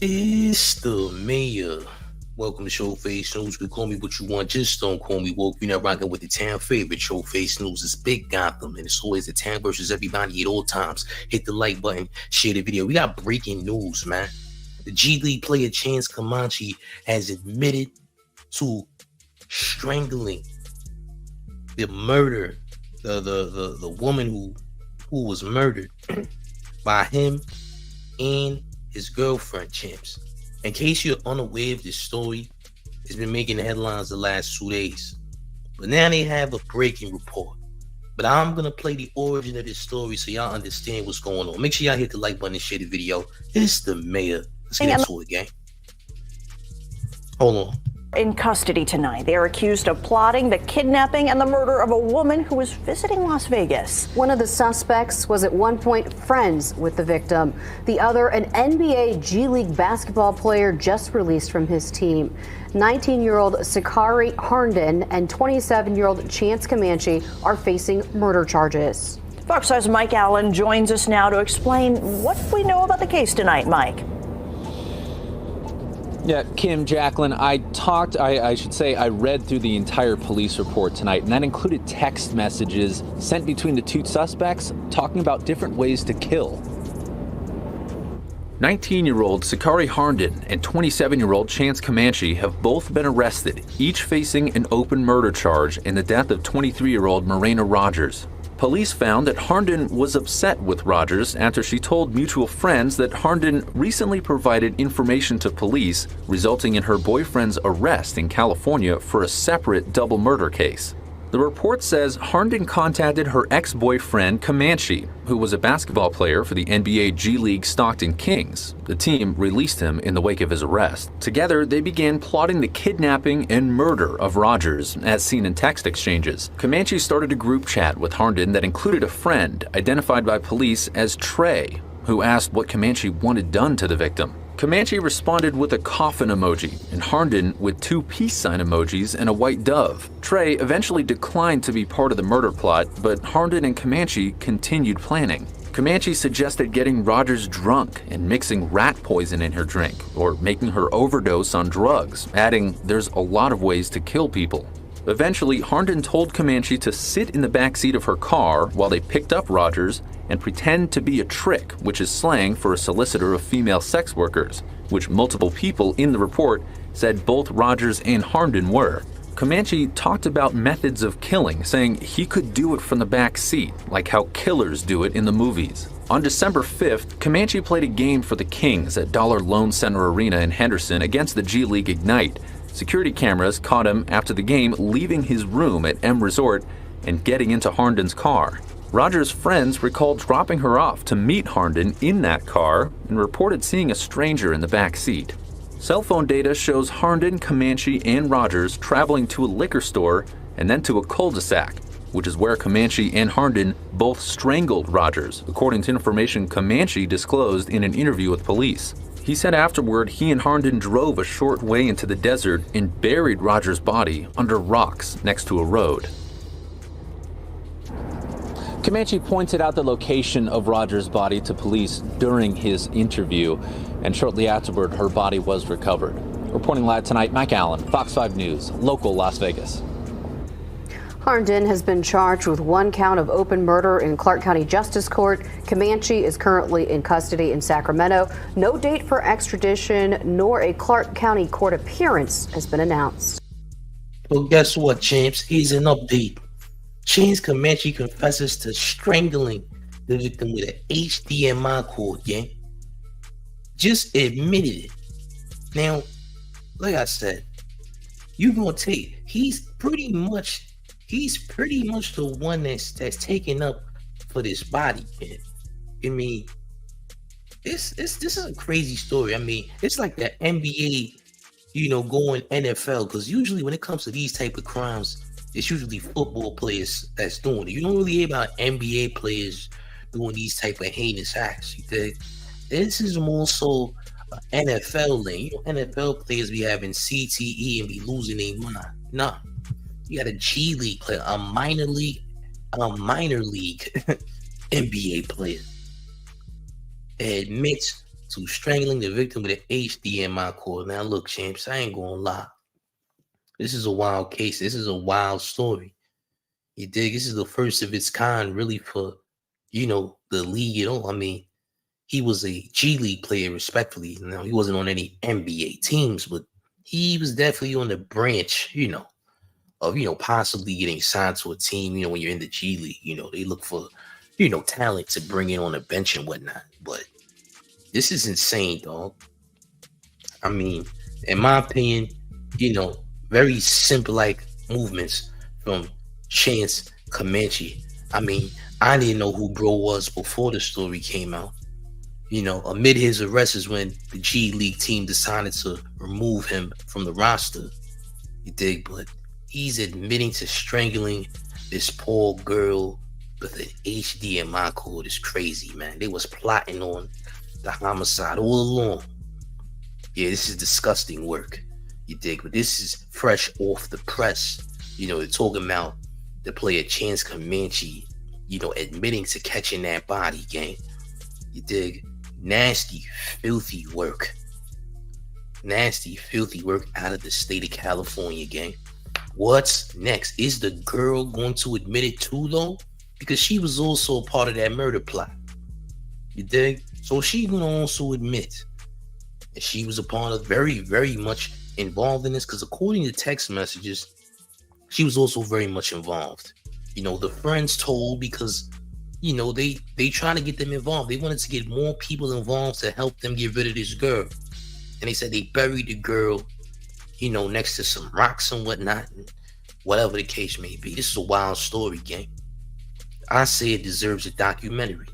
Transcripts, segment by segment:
It's the mayor. Welcome to Showface News. You can call me what you want, just don't call me woke. You're not rocking with the town favorite. Showface News is Big Gotham, and it's always the town versus everybody at all times. Hit the like button, share the video. We got breaking news, man. The G League player Chance Comanche has admitted to strangling the murder, the woman who was murdered by him and his girlfriend, Champs. In case you're unaware of this story, it's been making the headlines the last 2 days. But now they have a breaking report. But I'm going to play the origin of this story so y'all understand what's going on. Make sure y'all hit the like button and share the video. It's the mayor. Let's get into it, gang. Hold on. In custody tonight, they are accused of plotting the kidnapping and the murder of a woman who was visiting Las Vegas. One of the suspects was at one point friends with the victim. The other, an NBA G League basketball player just released from his team. 19-year-old Sakari Harnden and 27-year-old Chance Comanche are facing murder charges. Fox 5's Mike Allen joins us now to explain what we know about the case tonight. Mike. Yeah, Kim, Jacqueline, I read through the entire police report tonight, and that included text messages sent between the two suspects talking about different ways to kill. 19-year-old Sakari Harnden and 27-year-old Chance Comanche have both been arrested, each facing an open murder charge in the death of 23-year-old Mirena Rogers. Police found that Harnden was upset with Rogers after she told mutual friends that Harnden recently provided information to police, resulting in her boyfriend's arrest in California for a separate double murder case. The report says Harnden contacted her ex-boyfriend Comanche, who was a basketball player for the NBA G League Stockton Kings. The team released him in the wake of his arrest. Together, they began plotting the kidnapping and murder of Rogers, as seen in text exchanges. Comanche started a group chat with Harnden that included a friend, identified by police as Trey, who asked what Comanche wanted done to the victim. Comanche responded with a coffin emoji, and Harnden with two peace sign emojis and a white dove. Trey eventually declined to be part of the murder plot, but Harnden and Comanche continued planning. Comanche suggested getting Rogers drunk and mixing rat poison in her drink, or making her overdose on drugs, adding, "There's a lot of ways to kill people." Eventually, Harnden told Comanche to sit in the backseat of her car while they picked up Rogers and pretend to be a trick, which is slang for a solicitor of female sex workers, which multiple people in the report said both Rogers and Harnden were. Comanche talked about methods of killing, saying he could do it from the back seat, like how killers do it in the movies. On December 5th, Comanche played a game for the Kings at Dollar Loan Center Arena in Henderson against the G League Ignite. Security cameras caught him after the game leaving his room at M Resort and getting into Harnden's car. Rogers' friends recalled dropping her off to meet Harnden in that car and reported seeing a stranger in the back seat. Cell phone data shows Harnden, Comanche, and Rogers traveling to a liquor store and then to a cul-de-sac, which is where Comanche and Harnden both strangled Rogers, according to information Comanche disclosed in an interview with police. He said afterward he and Harnden drove a short way into the desert and buried Rogers' body under rocks next to a road. Comanche pointed out the location of Rogers' body to police during his interview, and shortly afterward, her body was recovered. Reporting live tonight, Mike Allen, Fox 5 News, local Las Vegas. Harnden has been charged with one count of open murder in Clark County Justice Court. Comanche is currently in custody in Sacramento. No date for extradition nor a Clark County court appearance has been announced. Well, guess what, champs? Here's an update. Chance Comanche confesses to strangling the victim with an HDMI cord, gang. Just admitted it. Now, like I said, you gonna take, he's pretty much the one that's taken up for this body, man. I mean, this is a crazy story. I mean, it's like that NBA, going NFL, because usually when it comes to these type of crimes, it's usually football players that's doing it. You don't really hear about NBA players doing these type of heinous acts. This is more so NFL lane. NFL players be having CTE and be losing their mind. Nah, you got a G League player, a minor league NBA player admits to strangling the victim with an HDMI cord. Now, look, champs, I ain't gonna lie. This is a wild case. This is a wild story. You dig? This is the first of its kind, really, for, the league at all. I mean, he was a G League player, respectfully. He wasn't on any NBA teams, but he was definitely on the branch, of, possibly getting signed to a team, when you're in the G League. They look for, talent to bring in on the bench and whatnot. But this is insane, dog. I mean, in my opinion, very simple like movements from Chance Comanche. I mean, I didn't know who bro was before the story came out. Amid his arrest is when the G League team decided to remove him from the roster. You dig? But he's admitting to strangling this poor girl with an HDMI cord. Is crazy, man. They was plotting on the homicide all along. Yeah, this is disgusting work. You dig? But this is fresh off the press. They're talking about the player Chance Comanche, admitting to catching that body, gang. You dig? Nasty, filthy work. Nasty, filthy work out of the state of California, gang. What's next? Is the girl going to admit it too, though? Because she was also a part of that murder plot. You dig? So she's going to also admit that she was a part of, very, very much involved in this, because according to text messages, she was also very much involved. The friends told, because they trying to get them involved. They wanted to get more people involved to help them get rid of this girl. And they said they buried the girl, next to some rocks and whatnot, and whatever the case may be. This is a wild story, gang. I say it deserves a documentary,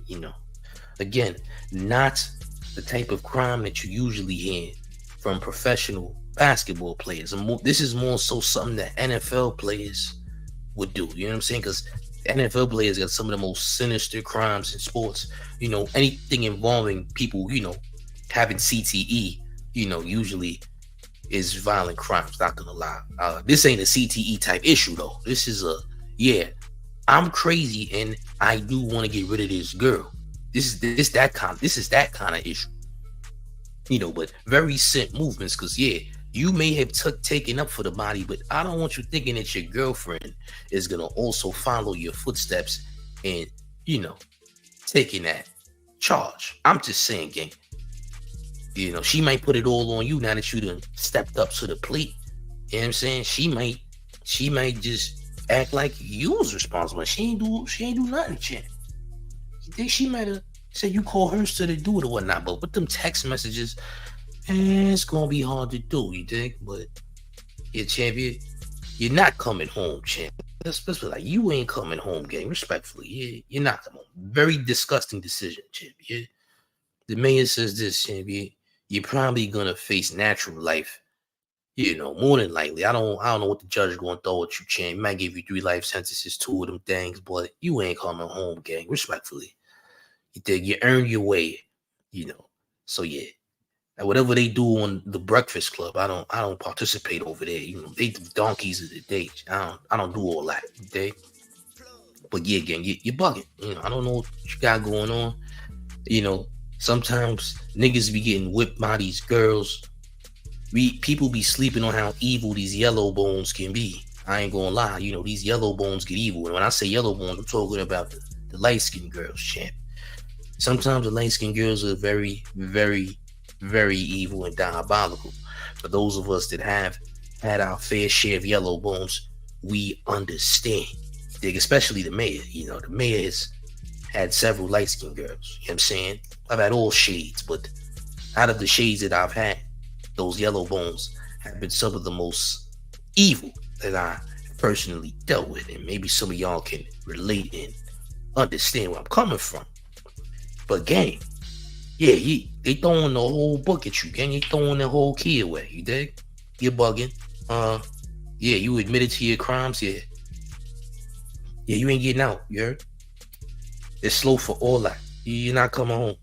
Again, not the type of crime that you usually hear from professional basketball players. This is more so something that NFL players would do. You know what I'm saying? Because NFL players got some of the most sinister crimes in sports. Anything involving people, having CTE, usually is violent crimes. Not gonna lie. This ain't a CTE type issue though. This is I'm crazy and I do want to get rid of this girl. This is that kind of issue. But very simple movements, because you may have taken up for the body, but I don't want you thinking that your girlfriend is gonna also follow your footsteps and taking that charge. I'm just saying, gang. She might put it all on you now that you done stepped up to the plate. You know what I'm saying? She might just act like you was responsible. She ain't do nothing, champ. You think she might have said you call her to do it or whatnot? But with them text messages, it's gonna be hard to do, you think? But champion, you're not coming home, champ. Especially like you ain't coming home, gang. Respectfully, you're not coming home. Very disgusting decision, champion. The mayor says this, champion. You're probably gonna face natural life. More than likely. I don't know what the judge is gonna throw at you, champ. He might give you 3 life sentences, 2 of them things, but you ain't coming home, gang. Respectfully, you think you earned your way, So and whatever they do on the Breakfast Club, I don't participate over there. They the donkeys of the day. I don't do all that. Okay? But gang, you're bugging. I don't know what you got going on. Sometimes niggas be getting whipped by these girls. People be sleeping on how evil these yellow bones can be. I ain't gonna lie. These yellow bones get evil. And when I say yellow bones, I'm talking about the light-skinned girls, champ. Sometimes the light-skinned girls are very, very, very evil and diabolical. For those of us that have had our fair share of yellow bones, we understand. Especially the mayor. The mayor has had several light-skinned girls. You know what I'm saying? I've had all shades, but out of the shades that I've had, those yellow bones have been some of the most evil that I personally dealt with. And maybe some of y'all can relate and understand where I'm coming from. But gang, they throwing the whole book at you, gang. They throwing the whole key away. You dig? You're bugging. You admitted to your crimes. Yeah, you ain't getting out. You heard? It's slow for all that. You're not coming home.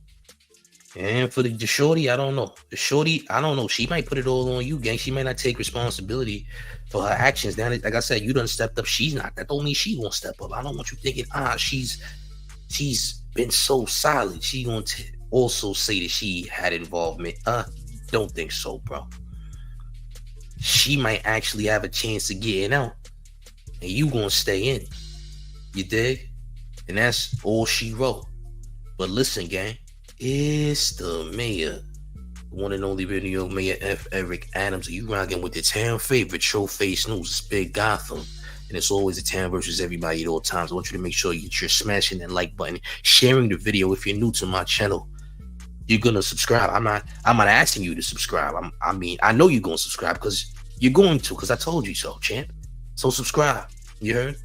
And for the shorty, I don't know. The shorty, I don't know. She might put it all on you, gang. She might not take responsibility for her actions. Now, like I said, you done stepped up. She's not. That don't mean she won't step up. I don't want you thinking, she's been so solid. She gonna also say that she had involvement. Don't think so, bro. She might actually have a chance of getting out, and you gonna stay in. You dig? And that's all she wrote. But listen, gang, it's the mayor, the one and only New York Mayor F. Eric Adams. You rocking with the town favorite Showface News. It's Big Gotham, and it's always the town versus everybody at all times. I want you to make sure you're smashing that like button, sharing the video. If you're new to my channel, you're gonna subscribe. I'm not asking you to subscribe. I know you're gonna subscribe because you're going to, because I told you so, champ. So subscribe. You heard?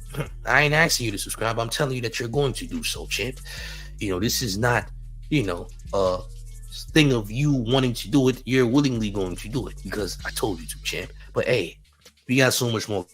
I ain't asking you to subscribe. I'm telling you that you're going to do so, champ. This is not, a thing of you wanting to do it. You're willingly going to do it because I told you to, champ. But hey, we got so much more